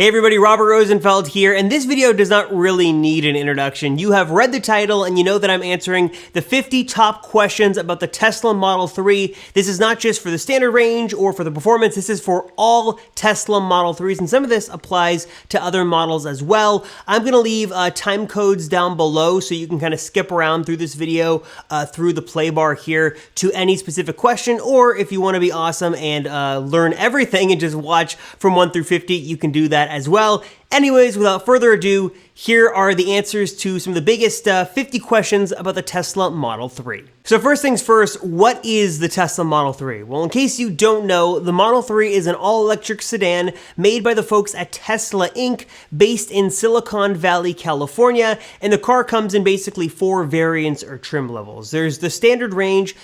Hey everybody, Robert Rosenfeld here, and this video does not really need an introduction. You have read the title and you know that I'm answering the 50 top questions about the Tesla Model 3. This is not just for the standard range or for the performance, this is for all Tesla Model 3s, and some of this applies to other models as well. I'm going to leave time codes down below so you can kind of skip around through this video through the play bar here to any specific question, or if you want to be awesome and learn everything and just watch from 1 through 50, you can do that as well. Anyways, without further ado, here are the answers to some of the biggest 50 questions about the Tesla Model 3. So first things first, what is the Tesla Model 3? Well, in case you don't know, the Model 3 is an all-electric sedan made by the folks at Tesla Inc., based in Silicon Valley, California, and the car comes in basically 4 variants or trim levels. There's the Standard Range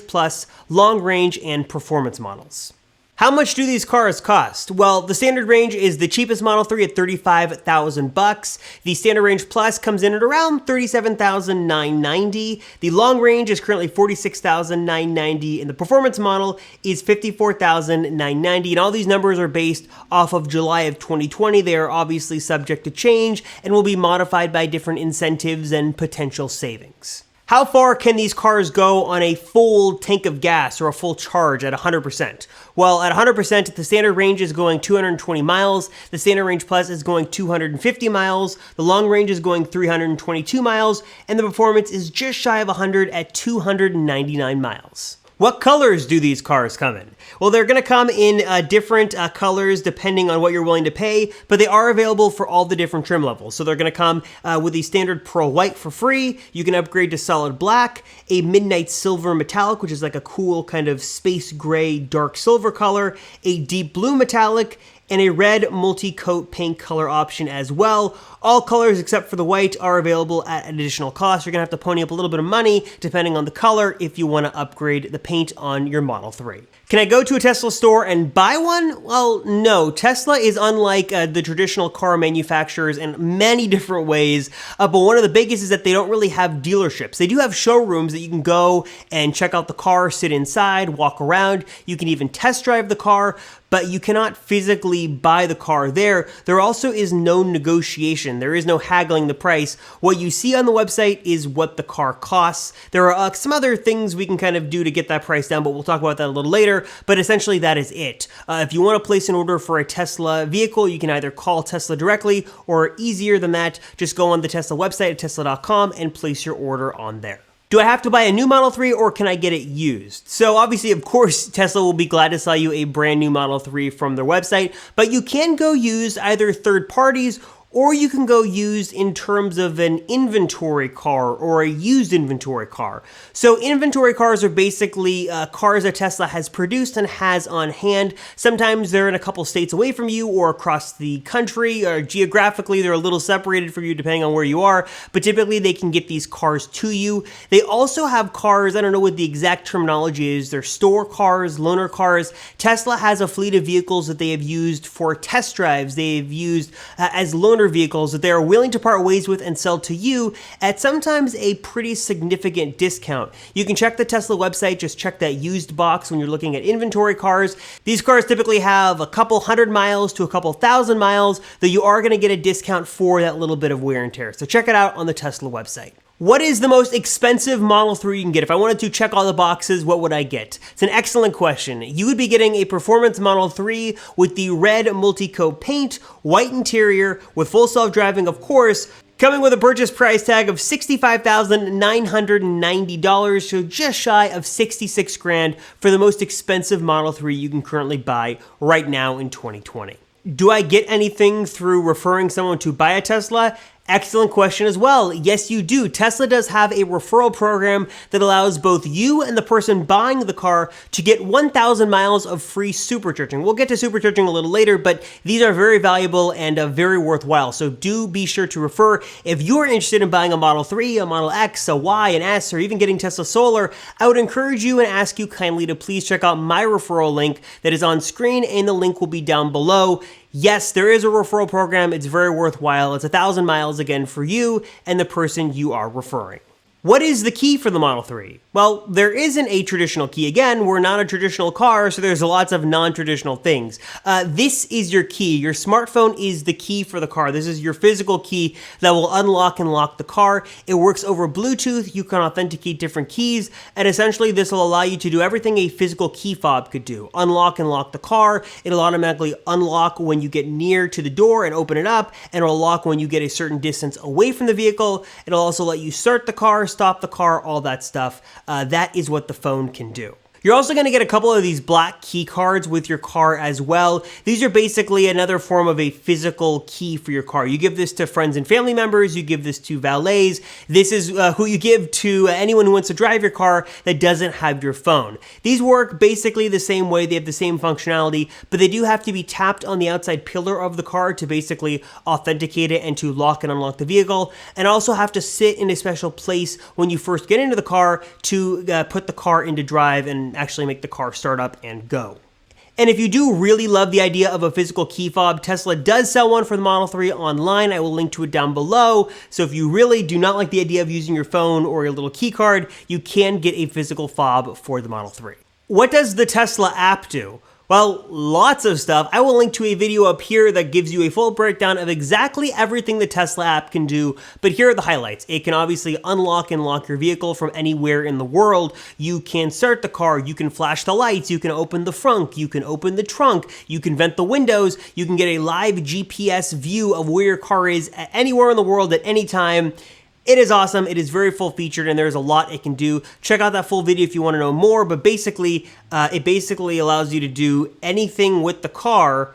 Plus, Long Range, and Performance models. How much do these cars cost? Well, the Standard Range is the cheapest Model 3 at $35,000. The Standard Range Plus comes in at around $37,990. The Long Range is currently $46,990, and the Performance model is $54,990. And all these numbers are based off of July of 2020. They are obviously subject to change and will be modified by different incentives and potential savings. How far can these cars go on a full tank of gas or a full charge at 100%? Well, at 100%, the Standard Range is going 220 miles, the Standard Range Plus is going 250 miles, the Long Range is going 322 miles, and the Performance is just shy of 100 at 299 miles. What colors do these cars come in? Well, they're going to come in different colors depending on what you're willing to pay, but they are available for all the different trim levels. So they're going to come with the standard Pearl White for free. You can upgrade to Solid Black, a Midnight Silver Metallic, which is like a cool kind of space gray dark silver color, a Deep Blue Metallic, and a red multi-coat paint color option as well. All colors except for the white are available at an additional cost. You're gonna have to pony up a little bit of money depending on the color if you wanna upgrade the paint on your Model 3. Can I go to a Tesla store and buy one? Well, no. Tesla is unlike the traditional car manufacturers in many different ways, but one of the biggest is that they don't really have dealerships. They do have showrooms that you can go and check out the car, sit inside, walk around. You can even test drive the car, but you cannot physically buy the car there. There also is no negotiation. There is no haggling the price. What you see on the website is what the car costs. There are some other things we can kind of do to get that price down, but we'll talk about that a little later. But essentially that is it. If you want to place an order for a Tesla vehicle, you can either call Tesla directly, or easier than that, just go on the Tesla website at tesla.com and place your order on there. Do I have to buy a new Model 3 or can I get it used? So obviously, of course, Tesla will be glad to sell you a brand new Model 3 from their website, but you can go use either third parties or you can go used in terms of an inventory car or a used inventory car. So inventory cars are basically cars that Tesla has produced and has on hand. Sometimes they're in a couple states away from you or across the country, or geographically they're a little separated from you depending on where you are, but typically they can get these cars to you. They also have cars, I don't know what the exact terminology is, they're store cars, loaner cars. Tesla has a fleet of vehicles that they have used for test drives. They've used as loaner vehicles that they are willing to part ways with and sell to you at sometimes a pretty significant discount. You can check the Tesla website, just check that used box when you're looking at inventory cars. These cars typically have a couple hundred miles to a couple thousand miles, though you are going to get a discount for that little bit of wear and tear. So check it out on the Tesla website. What is the most expensive Model 3 you can get? If I wanted to check all the boxes, what would I get? It's an excellent question. You would be getting a Performance Model 3 with the red multi-coat paint, white interior, with full self-driving, of course, coming with a purchase price tag of $65,990, so just shy of 66 grand for the most expensive Model 3 you can currently buy right now in 2020. Do I get anything through referring someone to buy a Tesla? Excellent question as well. Yes, you do. Tesla does have a referral program that allows both you and the person buying the car to get 1,000 miles of free supercharging. We'll get to supercharging a little later, but these are very valuable and very worthwhile. So do be sure to refer. If you're interested in buying a Model 3, a Model X, a Y, an S, or even getting Tesla Solar, I would encourage you and ask you kindly to please check out my referral link that is on screen, and the link will be down below. Yes, there is a referral program. It's very worthwhile. It's 1,000 miles again for you and the person you are referring. What is the key for the Model 3? Well, there isn't a traditional key. Again, we're not a traditional car, so there's lots of non-traditional things. This is your key. Your smartphone is the key for the car. This is your physical key that will unlock and lock the car. It works over Bluetooth. You can authenticate different keys, and essentially this will allow you to do everything a physical key fob could do. Unlock and lock the car. It'll automatically unlock when you get near to the door and open it up, and it'll lock when you get a certain distance away from the vehicle. It'll also let you start the car, stop the car, all that stuff. That is what the phone can do. You're also going to get a couple of these black key cards with your car as well. These are basically another form of a physical key for your car. You give this to friends and family members, you give this to valets. This is who you give to anyone who wants to drive your car that doesn't have your phone. These work basically the same way, they have the same functionality, but they do have to be tapped on the outside pillar of the car to basically authenticate it and to lock and unlock the vehicle, and also have to sit in a special place when you first get into the car to put the car into drive and actually make the car start up and go. And if you do really love the idea of a physical key fob, Tesla does sell one for the Model 3 online. I will link to it down below. So if you really do not like the idea of using your phone or your little key card, you can get a physical fob for the Model 3. What does the Tesla app do? Well, lots of stuff. I will link to a video up here that gives you a full breakdown of exactly everything the Tesla app can do, but here are the highlights. It can obviously unlock and lock your vehicle from anywhere in the world. You can start the car, you can flash the lights, you can open the frunk, you can open the trunk, you can vent the windows, you can get a live GPS view of where your car is at anywhere in the world at any time. It is awesome. It is very full featured and there's a lot it can do. Check out that full video if you want to know more, but basically, it basically allows you to do anything with the car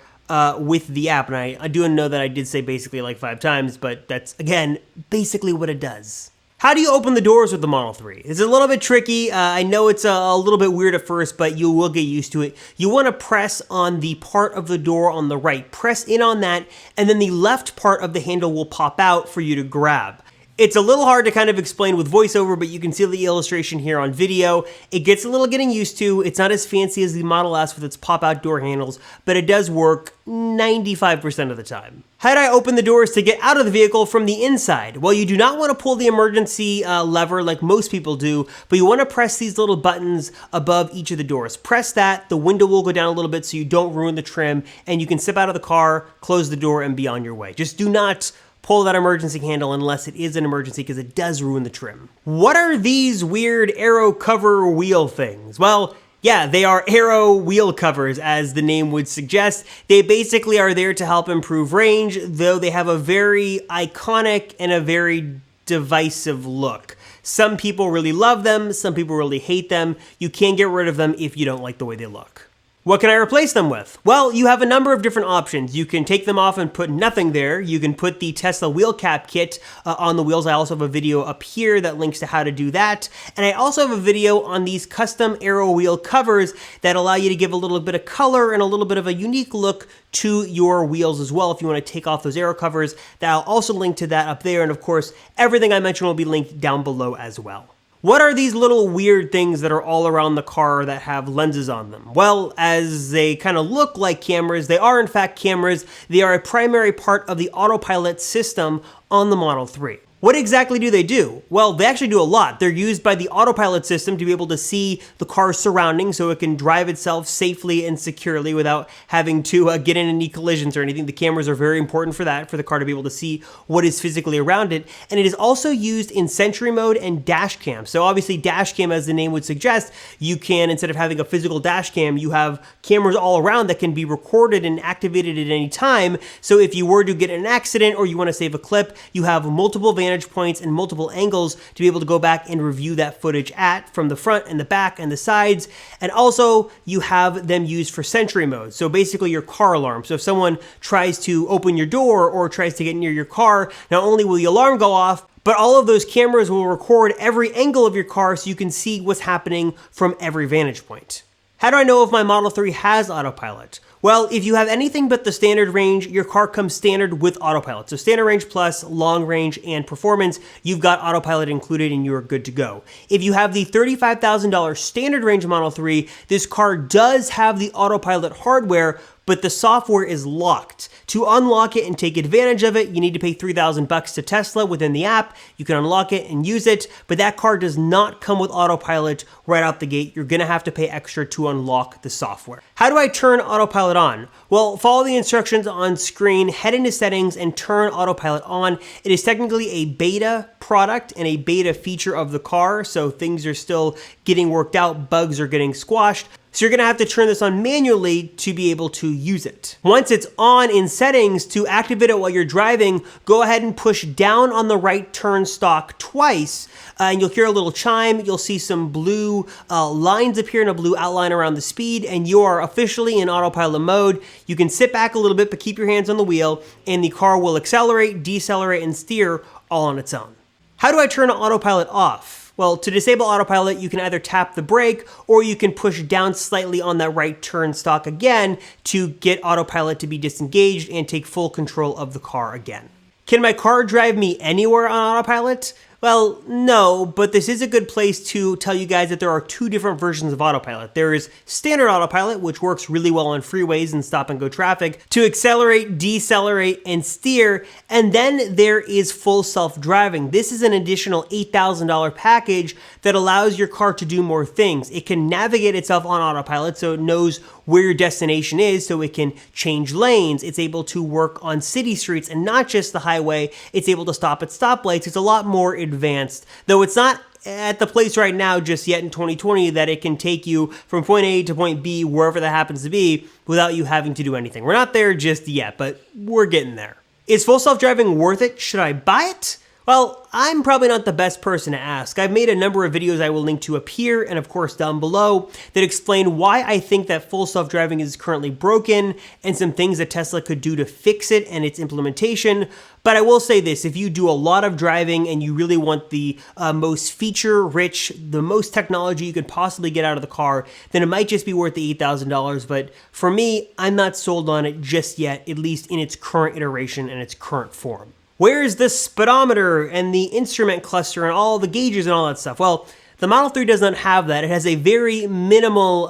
with the app. And I do know that I did say basically like 5 times, but that's, again, basically what it does. How do you open the doors with the Model 3? It's a little bit tricky. I know it's a little bit weird at first, but you will get used to it. You want to press on the part of the door on the right. Press in on that, and then the left part of the handle will pop out for you to grab. It's a little hard to kind of explain with voiceover, but you can see the illustration here on video. It gets a little getting used to. It's not as fancy as the Model S with its pop-out door handles, but it does work 95% of the time. How do I open the doors to get out of the vehicle from the inside? Well, you do not want to pull the emergency lever like most people do, but you want to press these little buttons above each of the doors. Press that, the window will go down a little bit so you don't ruin the trim, and you can step out of the car, close the door, and be on your way. Just do not pull that emergency handle unless it is an emergency because it does ruin the trim. What are these weird Aero cover wheel things? Well, yeah, they are Aero wheel covers, as the name would suggest. They basically are there to help improve range, though they have a very iconic and a very divisive look. Some people really love them, some people really hate them. You can get rid of them if you don't like the way they look. What can I replace them with? Well, you have a number of different options. You can take them off and put nothing there. You can put the Tesla wheel cap kit on the wheels. I also have a video up here that links to how to do that. And I also have a video on these custom Aero wheel covers that allow you to give a little bit of color and a little bit of a unique look to your wheels as well if you want to take off those Aero covers. I'll also link to that up there. And of course, everything I mentioned will be linked down below as well. What are these little weird things that are all around the car that have lenses on them? Well, as they kind of look like cameras, they are in fact cameras. They are a primary part of the AutoPilot system on the Model 3. What exactly do they do? Well, they actually do a lot. They're used by the AutoPilot system to be able to see the car's surroundings so it can drive itself safely and securely without having to get in any collisions or anything. The cameras are very important for that, for the car to be able to see what is physically around it. And it is also used in Sentry mode and dash cam. So obviously dash cam, as the name would suggest, you can, instead of having a physical dash cam, you have cameras all around that can be recorded and activated at any time. So if you were to get in an accident or you want to save a clip, you have multiple vantage points and multiple angles to be able to go back and review that footage from the front and the back and the sides. And also you have them used for Sentry mode. So basically your car alarm. So if someone tries to open your door or tries to get near your car, not only will the alarm go off, but all of those cameras will record every angle of your car so you can see what's happening from every vantage point. How do I know if my Model 3 has AutoPilot? Well, if you have anything but the standard range, your car comes standard with AutoPilot. So standard range plus, long range, and performance, you've got AutoPilot included and you're good to go. If you have the $35,000 standard range Model 3, this car does have the AutoPilot hardware but the software is locked. To unlock it and take advantage of it, you need to pay $3,000 to Tesla within the app. You can unlock it and use it, but that car does not come with AutoPilot right out the gate. You're gonna have to pay extra to unlock the software. How do I turn AutoPilot on? Well, follow the instructions on screen, head into settings, and turn AutoPilot on. It is technically a beta product and a beta feature of the car, so things are still getting worked out, bugs are getting squashed. So you're gonna have to turn this on manually to be able to use it. Once it's on in settings, to activate it while you're driving, go ahead and push down on the right turn stalk twice, and you'll hear a little chime. You'll see some blue lines appear in a blue outline around the speed, and you are officially in autopilot mode. You can sit back a little bit, but keep your hands on the wheel, and the car will accelerate, decelerate, and steer all on its own. How do I turn autopilot off? Well, to disable autopilot, you can either tap the brake or you can push down slightly on that right turn stalk again to get autopilot to be disengaged and take full control of the car again. Can my car drive me anywhere on autopilot? Well, no, but this is a good place to tell you guys that there are two different versions of autopilot. There is standard autopilot, which works really well on freeways and stop and go traffic to accelerate, decelerate, and steer. And then there is full self-driving. This is an additional $8,000 package that allows your car to do more things. It can navigate itself on autopilot so it knows where your destination is, so it can change lanes. It's able to work on city streets and not just the highway. It's able to stop at stoplights. It's a lot more advanced, though it's not at the place right now just yet in 2020 that it can take you from point A to point B, wherever that happens to be, without you having to do anything. We're not there just yet, but we're getting there. Is full self-driving worth it? Should I buy it? Well, I'm probably not the best person to ask. I've made a number of videos I will link to up here and of course down below that explain why I think that full self-driving is currently broken and some things that Tesla could do to fix it and its implementation. But I will say this, if you do a lot of driving and you really want the most feature-rich, the most technology you could possibly get out of the car, then it might just be worth the $8,000. But for me, I'm not sold on it just yet, at least in its current iteration and its current form. Where is the speedometer and the instrument cluster and all the gauges and all that stuff? Well, the Model 3 does not have that. It has a very minimal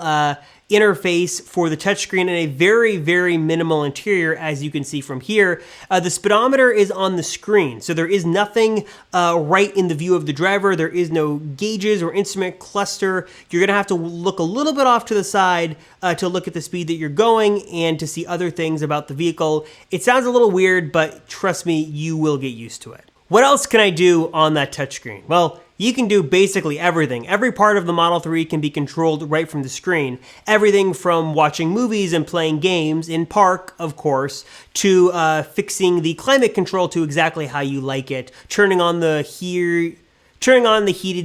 interface for the touchscreen and a very, very minimal interior, as you can see from here. The speedometer is on the screen, so there is nothing right in the view of the driver. There is no gauges or instrument cluster. You're gonna have to look a little bit off to the side to look at the speed that you're going and to see other things about the vehicle. It sounds a little weird, but trust me, you will get used to it. What else can I do on that touchscreen? Well, you can do basically everything. Every part of the Model 3 can be controlled right from the screen. Everything from watching movies and playing games, in park, of course, to fixing the climate control to exactly how you like it, turning on the heated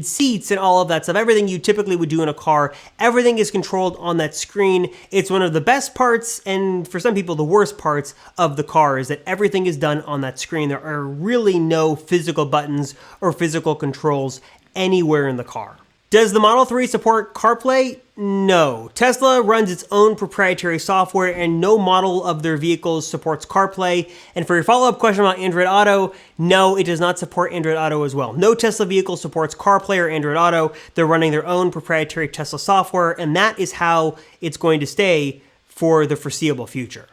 seats and all of that stuff. Everything you typically would do in a car, everything is controlled on that screen. It's one of the best parts, and for some people, the worst parts of the car is that everything is done on that screen. There are really no physical buttons or physical controls anywhere in the car. Does the Model 3 support CarPlay? No. Tesla runs its own proprietary software and no model of their vehicles supports CarPlay. And for your follow-up question about Android Auto, no, it does not support Android Auto as well. No Tesla vehicle supports CarPlay or Android Auto. They're running their own proprietary Tesla software, and that is how it's going to stay for the foreseeable future.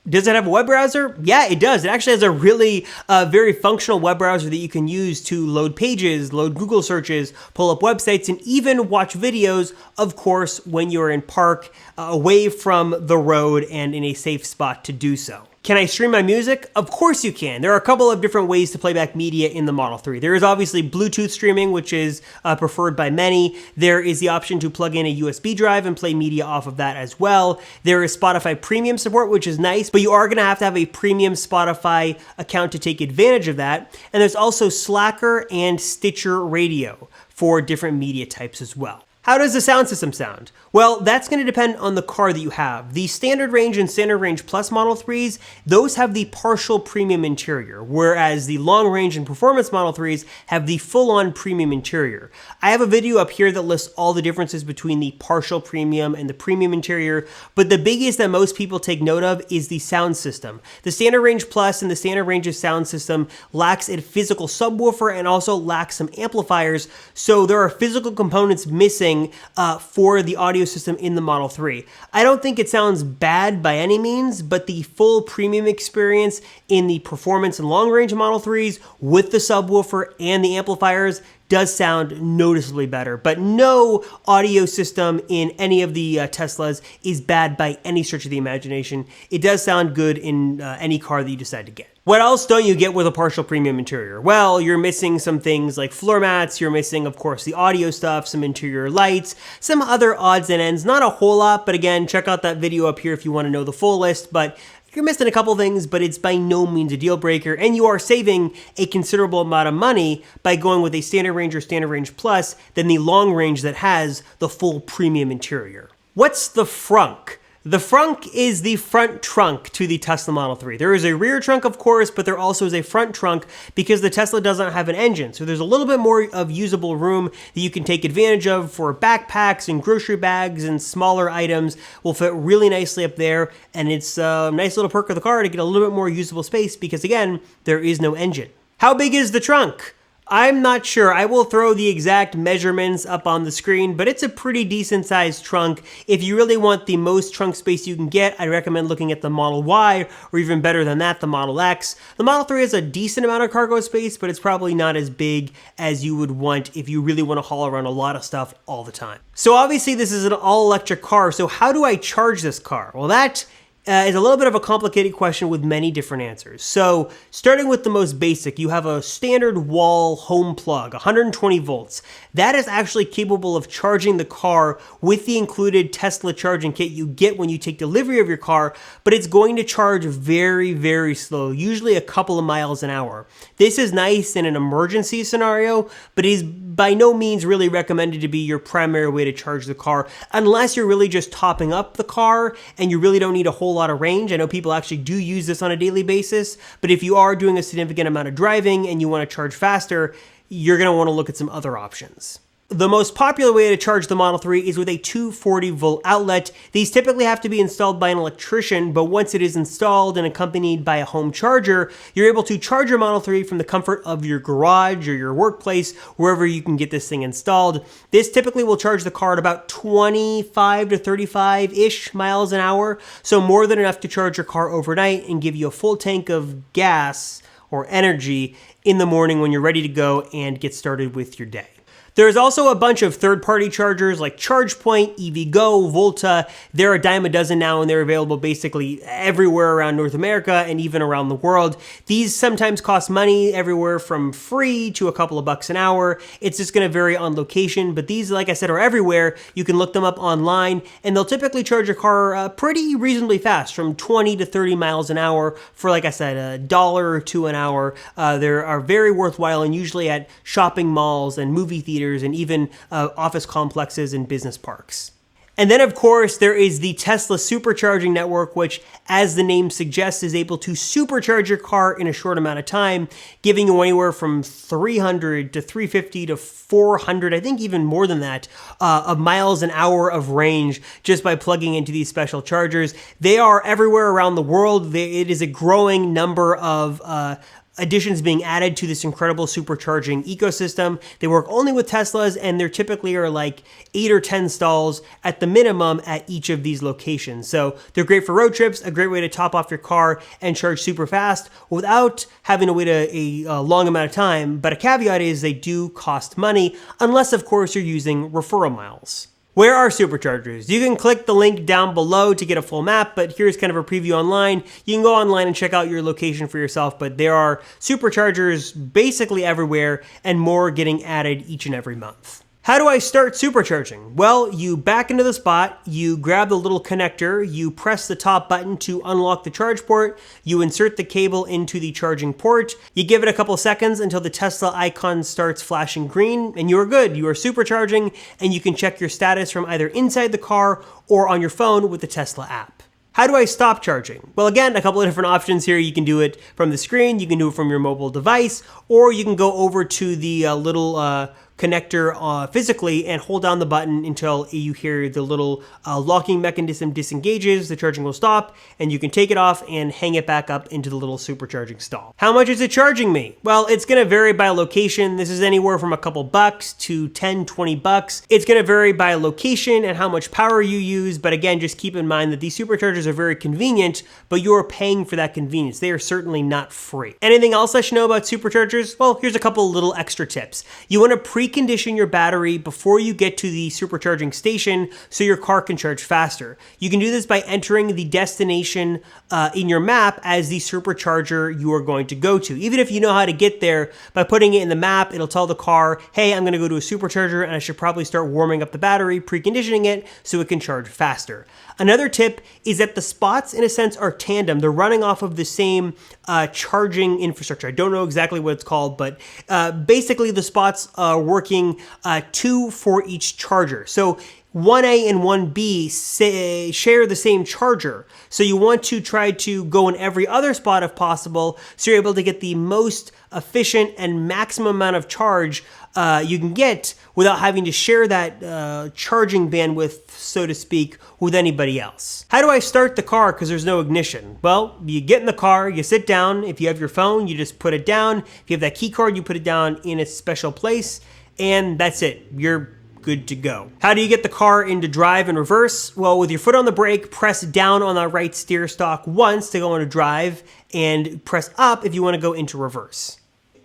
Does it have a web browser? Yeah, it does. It actually has a really very functional web browser that you can use to load pages, load Google searches, pull up websites, and even watch videos, of course, when you're in park, away from the road and in a safe spot to do so. Can I stream my music? Of course you can. There are a couple of different ways to play back media in the Model 3. There is obviously Bluetooth streaming, which is preferred by many. There is the option to plug in a USB drive and play media off of that as well. There is Spotify Premium support, which is nice, but you are going to have a premium Spotify account to take advantage of that. And there's also Slacker and Stitcher Radio for different media types as well. How does the sound system sound? Well, that's going to depend on the car that you have. The Standard Range and Standard Range Plus Model 3s, those have the partial premium interior, whereas the Long Range and Performance Model 3s have the full-on premium interior. I have a video up here that lists all the differences between the partial premium and the premium interior, but the biggest that most people take note of is the sound system. The Standard Range Plus and the Standard Range sound system lacks a physical subwoofer and also lacks some amplifiers, so there are physical components missing saving for the audio system in the Model 3. I don't think it sounds bad by any means, but the full premium experience in the performance and long-range Model 3s with the subwoofer and the amplifiers does sound noticeably better, but no audio system in any of the Teslas is bad by any stretch of the imagination. It does sound good in any car that you decide to get. What else don't you get with a partial premium interior? Well, you're missing some things like floor mats, you're missing, of course, the audio stuff, some interior lights, some other odds and ends, not a whole lot, but again, check out that video up here if you want to know the full list, but you're missing a couple things, but it's by no means a deal breaker, and you are saving a considerable amount of money by going with a standard range or standard range plus than the long range that has the full premium interior. What's the frunk? The frunk is the front trunk to the Tesla Model 3. There is a rear trunk, of course, but there also is a front trunk because the Tesla doesn't have an engine. So there's a little bit more of usable room that you can take advantage of for backpacks and grocery bags, and smaller items will fit really nicely up there. And it's a nice little perk of the car to get a little bit more usable space because, again, there is no engine. How big is the trunk? I'm not sure. I will throw the exact measurements up on the screen, but it's a pretty decent sized trunk. If you really want the most trunk space you can get, I recommend looking at the Model Y, or even better than that, the Model X. The Model 3 has a decent amount of cargo space, but it's probably not as big as you would want if you really want to haul around a lot of stuff all the time. So obviously this is an all-electric car, so how do I charge this car? Well, that is a little bit of a complicated question with many different answers. So starting with the most basic, you have a standard wall home plug, 120 volts. That is actually capable of charging the car with the included Tesla charging kit you get when you take delivery of your car, but it's going to charge very, very slow, usually a couple of miles an hour. This is nice in an emergency scenario, but is by no means really recommended to be your primary way to charge the car, unless you're really just topping up the car and you really don't need a whole lot of range. I know people actually do use this on a daily basis, but if you are doing a significant amount of driving and you want to charge faster, you're going to want to look at some other options. The most popular way to charge the Model 3 is with a 240 volt outlet. These typically have to be installed by an electrician, but once it is installed and accompanied by a home charger, you're able to charge your Model 3 from the comfort of your garage or your workplace, wherever you can get this thing installed. This typically will charge the car at about 25 to 35-ish miles an hour, so more than enough to charge your car overnight and give you a full tank of gas or energy in the morning when you're ready to go and get started with your day. There's also a bunch of third-party chargers like ChargePoint, EVgo, Volta. They're a dime a dozen now, and they're available basically everywhere around North America and even around the world. These sometimes cost money, everywhere from free to a couple of bucks an hour. It's just going to vary on location, but these, like I said, are everywhere. You can look them up online, and they'll typically charge your car pretty reasonably fast, from 20 to 30 miles an hour for, like I said, $1 or $2 an hour. They are very worthwhile, and usually at shopping malls and movie theaters and even office complexes and business parks. And then, of course, there is the Tesla Supercharging network, which, as the name suggests, is able to supercharge your car in a short amount of time, giving you anywhere from 300 to 350 to 400, I think even more than that, of miles an hour of range just by plugging into these special chargers. They are everywhere around the world. It is a growing number of additions being added to this incredible supercharging ecosystem. They work only with Teslas, and there typically are like 8 or 10 stalls at the minimum at each of these locations. So they're great for road trips, a great way to top off your car and charge super fast without having to wait a long amount of time. But a caveat is they do cost money, unless of course you're using referral miles. Where are superchargers? You can click the link down below to get a full map, but here's kind of a preview online. You can go online and check out your location for yourself, but there are superchargers basically everywhere, and more getting added each and every month. How do I start supercharging? Well, you back into the spot, you grab the little connector, you press the top button to unlock the charge port, you insert the cable into the charging port, you give it a couple seconds until the Tesla icon starts flashing green, and you are good. You are supercharging, and you can check your status from either inside the car or on your phone with the Tesla app. How do I stop charging? Well, again, a couple of different options here. You can do it from the screen, you can do it from your mobile device, or you can go over to the little connector physically and hold down the button until you hear the little locking mechanism disengages, the charging will stop, and you can take it off and hang it back up into the little supercharging stall. How much is it charging me? Well, it's gonna vary by location. This is anywhere from a couple bucks to 10, 20 bucks. It's gonna vary by location and how much power you use, but again, just keep in mind that these superchargers are very convenient, but you're paying for that convenience. They are certainly not free. Anything else I should know about superchargers? Well, here's a couple little extra tips. You wanna precondition your battery before you get to the supercharging station so your car can charge faster. You can do this by entering the destination in your map as the supercharger you are going to go to. Even if you know how to get there, by putting it in the map, it'll tell the car, hey, I'm gonna go to a supercharger and I should probably start warming up the battery, preconditioning it so it can charge faster. Another tip is that the spots, in a sense, are tandem. They're running off of the same charging infrastructure. I don't know exactly what it's called, but basically the spots are working 2 for each charger. So 1A and 1B share the same charger. So you want to try to go in every other spot if possible, so you're able to get the most efficient and maximum amount of charge you can get without having to share that charging bandwidth, so to speak, with anybody else. How do I start the car because there's no ignition? Well, you get in the car, you sit down. If you have your phone, you just put it down. If you have that key card, you put it down in a special place, and that's it. You're good to go. How do you get the car into drive and reverse? Well, with your foot on the brake, press down on that right steer stalk once to go into drive, and press up if you want to go into reverse.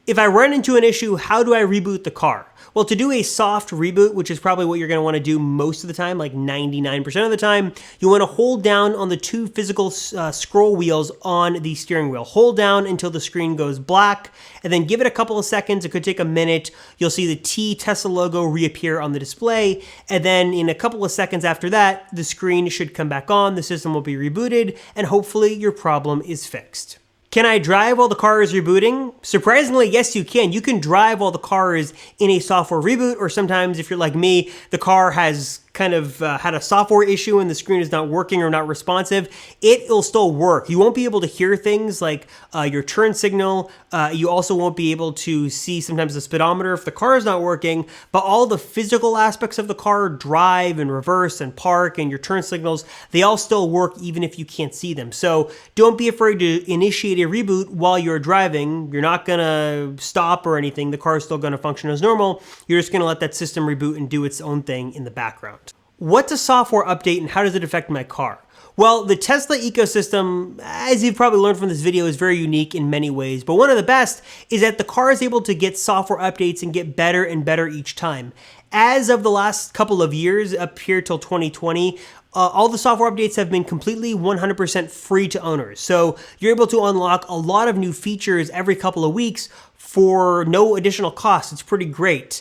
If I run into an issue, how do I reboot the car? Well, to do a soft reboot, which is probably what you're going to want to do most of the time, like 99% of the time, you want to hold down on the 2 physical scroll wheels on the steering wheel. Hold down until the screen goes black, and then give it a couple of seconds. It could take a minute. You'll see the T Tesla logo reappear on the display, and then in a couple of seconds after that, the screen should come back on, the system will be rebooted, and hopefully your problem is fixed. Can I drive while the car is rebooting? Surprisingly, yes, you can. You can drive while the car is in a software reboot, or sometimes if you're like me, the car has kind of had a software issue and the screen is not working or not responsive. It'll still work. You won't be able to hear things like your turn signal. You also won't be able to see sometimes the speedometer if the car is not working, but all the physical aspects of the car, drive and reverse and park and your turn signals, they all still work even if you can't see them. So don't be afraid to initiate a reboot while you're driving. You're not gonna stop or anything. The car is still gonna function as normal. You're just gonna let that system reboot and do its own thing in the background. What's a software update and how does it affect my car? Well, the Tesla ecosystem, as you've probably learned from this video, is very unique in many ways, but one of the best is that the car is able to get software updates and get better and better each time. As of the last couple of years, up here till 2020, all the software updates have been completely 100% free to owners. So you're able to unlock a lot of new features every couple of weeks for no additional cost. It's pretty great.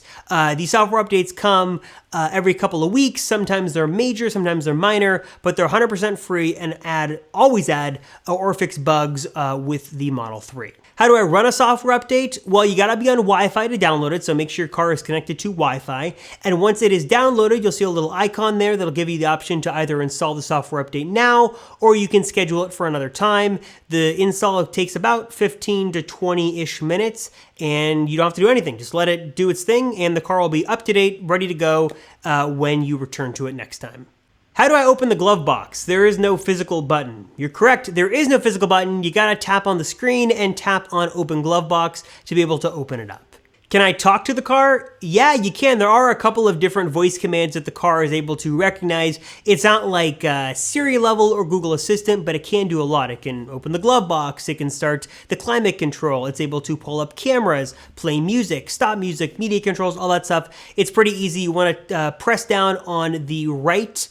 These software updates come every couple of weeks. Sometimes they're major, sometimes they're minor, but they're 100% free and always add or fix bugs with the Model 3. How do I run a software update? Well, you gotta be on Wi-Fi to download it, so make sure your car is connected to Wi-Fi. And once it is downloaded, you'll see a little icon there that'll give you the option to either install the software update now, or you can schedule it for another time. The install takes about 15 to 20-ish minutes, and you don't have to do anything. Just let it do its thing, and the car will be up to date, ready to go when you return to it next time. How do I open the glove box? There is no physical button. You're correct, there is no physical button. You gotta tap on the screen and tap on open glove box to be able to open it up. Can I talk to the car? Yeah, you can. There are a couple of different voice commands that the car is able to recognize. It's not like Siri level or Google Assistant, but it can do a lot. It can open the glove box, it can start the climate control, it's able to pull up cameras, play music, stop music, media controls, all that stuff. It's pretty easy. You wanna press down on the right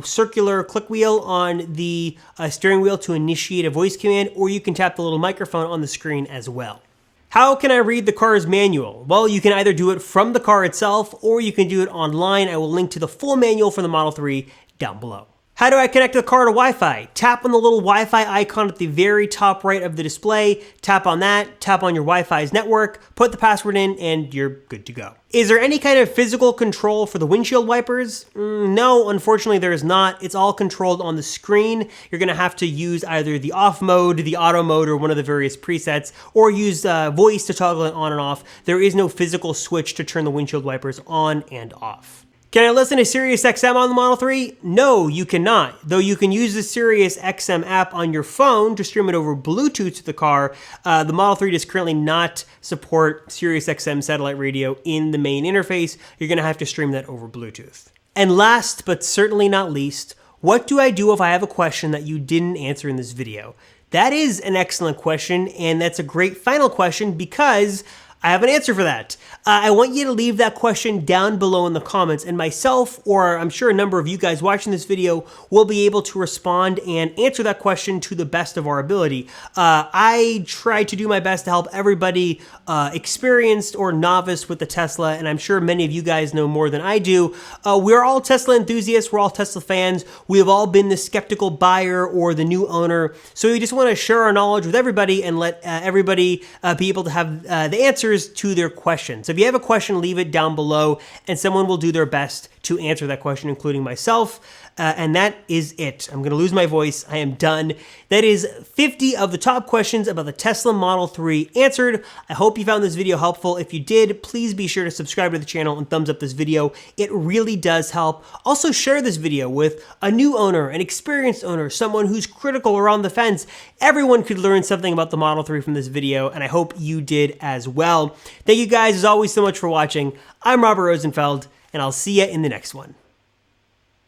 circular click wheel on the steering wheel to initiate a voice command, or you can tap the little microphone on the screen as well. How can I read the car's manual? Well, you can either do it from the car itself, or you can do it online. I will link to the full manual for the Model 3 down below. How do I connect the car to Wi-Fi? Tap on the little Wi-Fi icon at the very top right of the display, tap on that, tap on your Wi-Fi's network, put the password in, and you're good to go. Is there any kind of physical control for the windshield wipers? No, unfortunately there is not. It's all controlled on the screen. You're gonna have to use either the off mode, the auto mode, or one of the various presets, or use voice to toggle it on and off. There is no physical switch to turn the windshield wipers on and off. Can I listen to SiriusXM on the Model 3? No, you cannot. Though you can use the SiriusXM app on your phone to stream it over Bluetooth to the car, the Model 3 does currently not support SiriusXM satellite radio in the main interface. You're gonna have to stream that over Bluetooth. And last, but certainly not least, what do I do if I have a question that you didn't answer in this video? That is an excellent question, and that's a great final question because I have an answer for that. I want you to leave that question down below in the comments, and myself, or I'm sure a number of you guys watching this video, will be able to respond and answer that question to the best of our ability. I try to do my best to help everybody experienced or novice with the Tesla, and I'm sure many of you guys know more than I do. We're all Tesla enthusiasts, we're all Tesla fans, we have all been the skeptical buyer or the new owner, so we just want to share our knowledge with everybody and let everybody be able to have the answers to their questions. So if you have a question, leave it down below and someone will do their best to answer that question, including myself. And that is it. I'm going to lose my voice. I am done. That is 50 of the top questions about the Tesla Model 3 answered. I hope you found this video helpful. If you did, please be sure to subscribe to the channel and thumbs up this video. It really does help. Also share this video with a new owner, an experienced owner, someone who's critical or on the fence. Everyone could learn something about the Model 3 from this video, and I hope you did as well. Thank you guys as always so much for watching. I'm Robert Rosenfeld, and I'll see you in the next one.